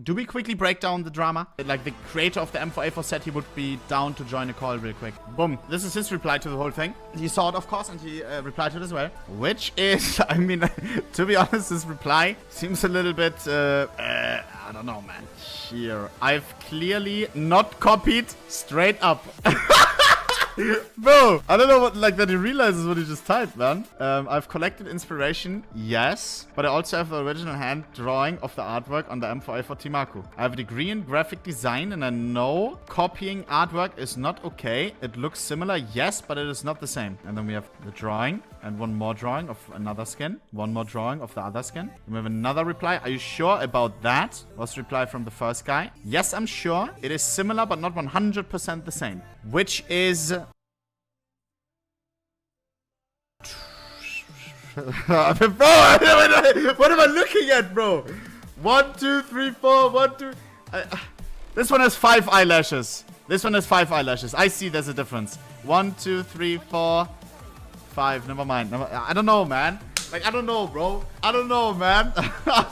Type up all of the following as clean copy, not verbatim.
do we quickly break down the drama? Like, the creator of the M4A4 said he would be down to join a call real quick. Boom. This is his reply to the whole thing. He saw it, of course, and he replied to it as well. Which is, I mean, to be honest, his reply seems a little bit, I don't know, man. Here. I've clearly not copied straight up. Bro, I don't know what, like, that he realizes what he just typed, man. I've collected inspiration, yes, but I also have the original hand drawing of the artwork on the M4A4 Timaku. I have a degree in graphic design, and I know copying artwork is not okay. It looks similar, yes, but it is not the same. And then we have the drawing, and one more drawing of another skin, one more drawing of the other skin. And we have another reply. Are you sure about that? Was the reply from the first guy. Yes, I'm sure. It is similar, but not 100% the same. Which is... Bro, what am I looking at, bro? 1, 2, 3, 4, 1, 2... this one has 5 eyelashes. This one has 5 eyelashes. I see there's a difference. 1, 2, 3, 4, 5. Never mind. I don't know, man. Like, I don't know, bro. I don't know, man.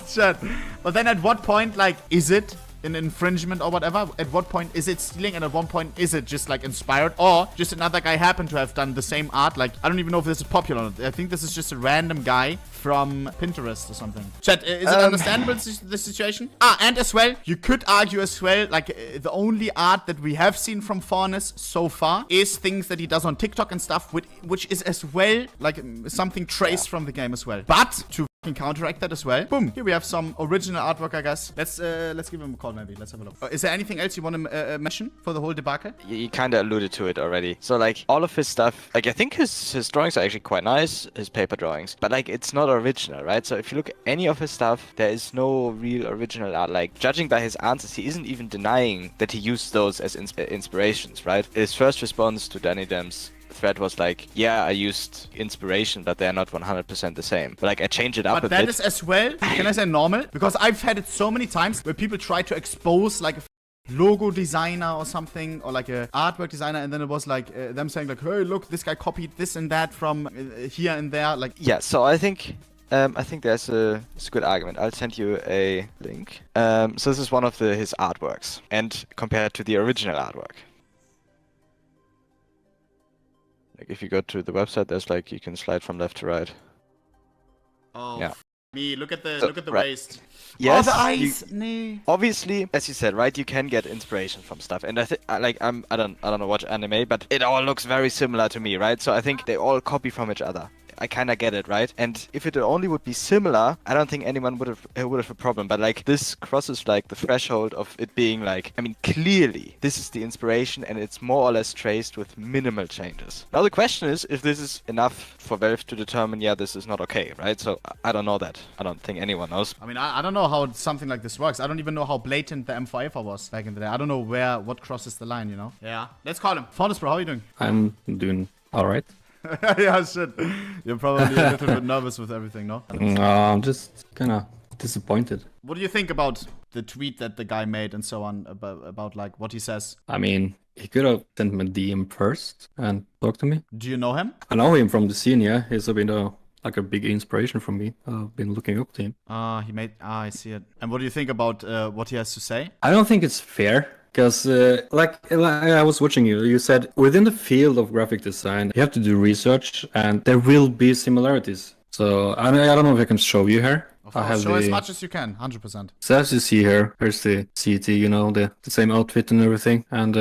Shit. But then at what point, like, is it an infringement or whatever? At what point is it stealing, and at one point is it just like inspired, or just another guy happened to have done the same art? Like, I don't even know if this is popular or not. I think this is just a random guy from Pinterest or something. Chat, is it understandable, the situation? And as well, you could argue as well, like, the only art that we have seen from f0rnez so far is things that he does on TikTok and stuff, which is as well like something traced from the game as well. But to counteract that as well, boom, here we have some original artwork, I guess. Let's give him a call, maybe. Let's have a look. Is there anything else you want to mention for the whole debacle? You kind of alluded to it already. So, like, all of his stuff, like, I think his drawings are actually quite nice, his paper drawings, but, like, it's not original, right? So if you look at any of his stuff, there is no real original art. Like, judging by his answers, he isn't even denying that he used those as inspirations, right? His first response to Danny Dem's thread was like, yeah, I used inspiration, but they're not 100% the same. But, like, I changed it up a bit. But that is as well, can I say normal? Because I've had it so many times where people try to expose, like, a logo designer or something, or like a artwork designer, and then it was like them saying like, hey, look, this guy copied this and that from here and there. Like, yeah, so I think there's a good argument. I'll send you a link. So this is one of his artworks, and compared to the original artwork. Like, if you go to the website, there's like, you can slide from left to right. Oh, yeah. Me, look at the waist. Yes, oh, the eyes. Nee. Obviously, as you said, right, you can get inspiration from stuff, and I think, like, I don't know watch anime, but it all looks very similar to me, right? So I think they all copy from each other. I kind of get it, right? And if it only would be similar, I don't think anyone would have a problem. But, like, this crosses, like, the threshold of it being like, I mean, clearly this is the inspiration, and it's more or less traced with minimal changes. Now the question is if this is enough for Valve to determine, yeah, this is not okay, right? So I don't know that. I don't think anyone knows. I mean, I don't know how something like this works. I don't even know how blatant the M4A4 was back in the day. I don't know what crosses the line, you know? Yeah. Let's call him. f0rnez, bro, how are you doing? I'm doing all right. Yeah, shit. You're probably a little bit nervous with everything, no? I'm just kind of disappointed. What do you think about the tweet that the guy made and so on, about like what he says? I mean, he could have sent me a DM first and talked to me. Do you know him? I know him from the scene, yeah. He's been like a big inspiration for me. I've been looking up to him. I see it. And what do you think about what he has to say? I don't think it's fair. Because, like I was watching you said within the field of graphic design, you have to do research, and there will be similarities. So, I don't know if I can show you here. Show as much as you can, 100%. So as you see here, here's the CT, you know, the same outfit and everything. And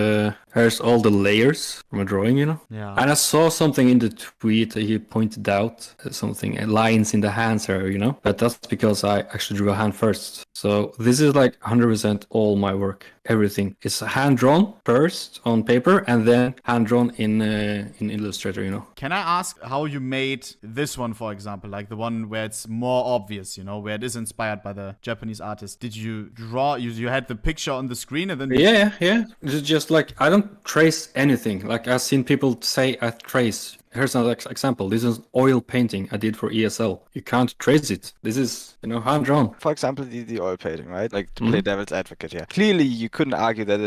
here's all the layers from a drawing, you know. Yeah. And I saw something in the tweet that he pointed out, something, lines in the hands here, you know. But that's because I actually drew a hand first. So this is like 100% all my work. Everything is hand drawn first on paper and then hand drawn in Illustrator, you know. Can I ask how you made this one, for example, like the one where it's more obvious, you know, where it is inspired by the Japanese artist? Did you draw? You had the picture on the screen and then? Yeah. It's just like I don't trace anything. Like I've seen people say I trace Here's another example. This is oil painting I did for ESL. You can't trace it. This is, hand drawn. For example, the oil painting, right? Like to play devil's advocate here. Clearly, you couldn't argue that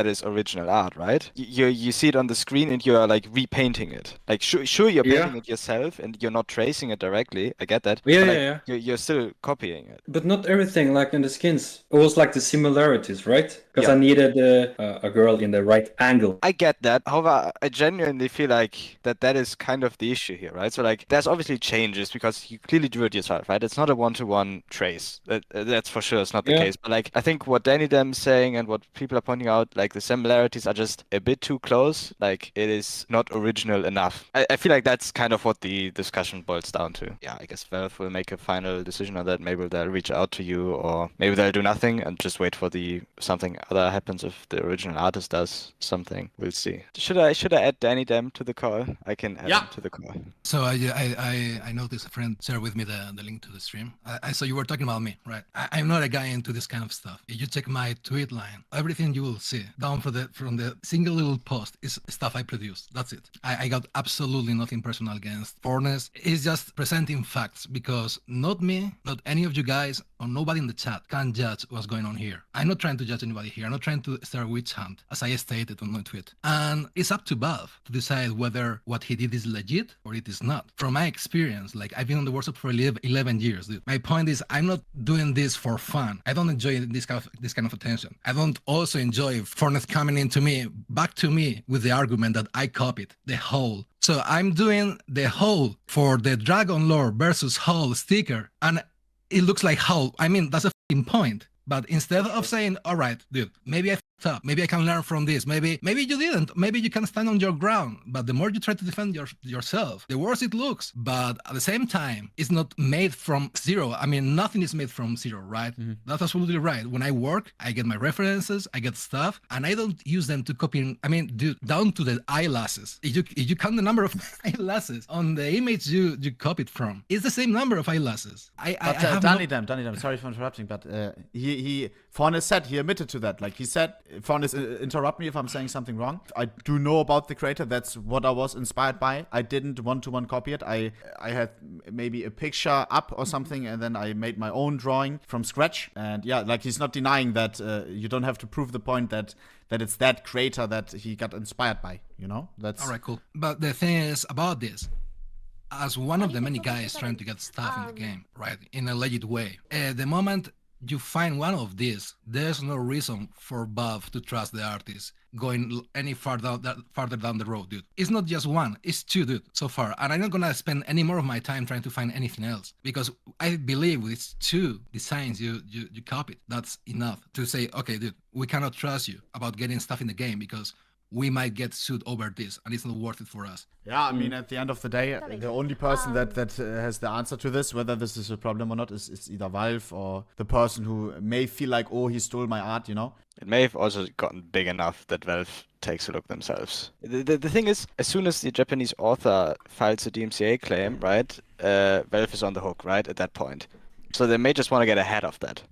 is original art, right? You see it on the screen and you're like repainting it. Like sure you're painting it yourself and you're not tracing it directly. I get that. Yeah. You're still copying it. But not everything, like in the skins. It was like the similarities, right? Because I needed a girl in the right angle. I get that. However, I genuinely feel like that is kind of the issue here, right? So like, there's obviously changes because you clearly drew it yourself, right? It's not a one-to-one trace. That's for sure. It's not the case. But like, I think what Danny Dem's saying and what people are pointing out, like the similarities are just a bit too close. Like, it is not original enough. I feel like that's kind of what the discussion boils down to. Yeah, I guess Valve will make a final decision on that. Maybe they'll reach out to you, or maybe they'll do nothing and just wait for something other happens if the original artist does something. We'll see. Should I add Danny Dem to the call? I can add him to the call. So I noticed a friend shared with me the link to the stream. I saw you were talking about me, right? I'm not a guy into this kind of stuff. If you check my tweet line, everything you will see down from the single little post is stuff I produced. That's it. I got absolutely nothing personal against f0rnez. It's just presenting facts, because not me, not any of you guys, or nobody in the chat can judge what's going on here. I'm not trying to judge anybody here. I'm not trying to start a witch hunt, as I stated on my tweet. And it's up to Valve to decide whether what he did is legit or it is not. From my experience, like, I've been on the workshop for 11 years, dude. My point is, I'm not doing this for fun. I don't enjoy this kind of attention. I don't also enjoy f0rnez coming back to me with the argument that I copied the whole. So I'm doing the whole for the Dragon Lore versus whole sticker, and it looks like whole. I mean, that's a f***ing point. But instead of saying, all right, dude, maybe I f***ed up, maybe I can learn from this, maybe you didn't, maybe you can stand on your ground. But the more you try to defend yourself, the worse it looks. But at the same time, it's not made from zero. I mean, nothing is made from zero, right? Mm-hmm. That's absolutely right. When I work, I get my references, I get stuff, and I don't use them to copy. I mean, dude, down to the eyelashes. If you count the number of eyelashes on the image you copied from, it's the same number of eyelashes. Danny Dem, sorry for interrupting, but f0rnez said, he admitted to that. Like, he said, f0rnez, interrupt me if I'm saying something wrong. I do know about the creator. That's what I was inspired by. I didn't one-to-one copy it. I had maybe a picture up or something, and then I made my own drawing from scratch. And yeah, like, he's not denying that you don't have to prove the point that it's that creator that he got inspired by, That's... All right, cool. But the thing is about this, as one of the many guys trying to get stuff in the game, right, in a legit way, the moment you find one of these, there's no reason for Valve to trust the artist going any farther down the road, dude. It's not just one, it's two, dude, so far. And I'm not gonna spend any more of my time trying to find anything else, because I believe with two designs you copied, that's enough to say, okay, dude, we cannot trust you about getting stuff in the game, because we might get sued over this, and it's not worth it for us. Yeah, I mean, at the end of the day, the only person that has the answer to this, whether this is a problem or not, is either Valve or the person who may feel like, oh, he stole my art, It may have also gotten big enough that Valve takes a look themselves. The thing is, as soon as the Japanese author files a DMCA claim, right, Valve is on the hook, right, at that point. So they may just want to get ahead of that.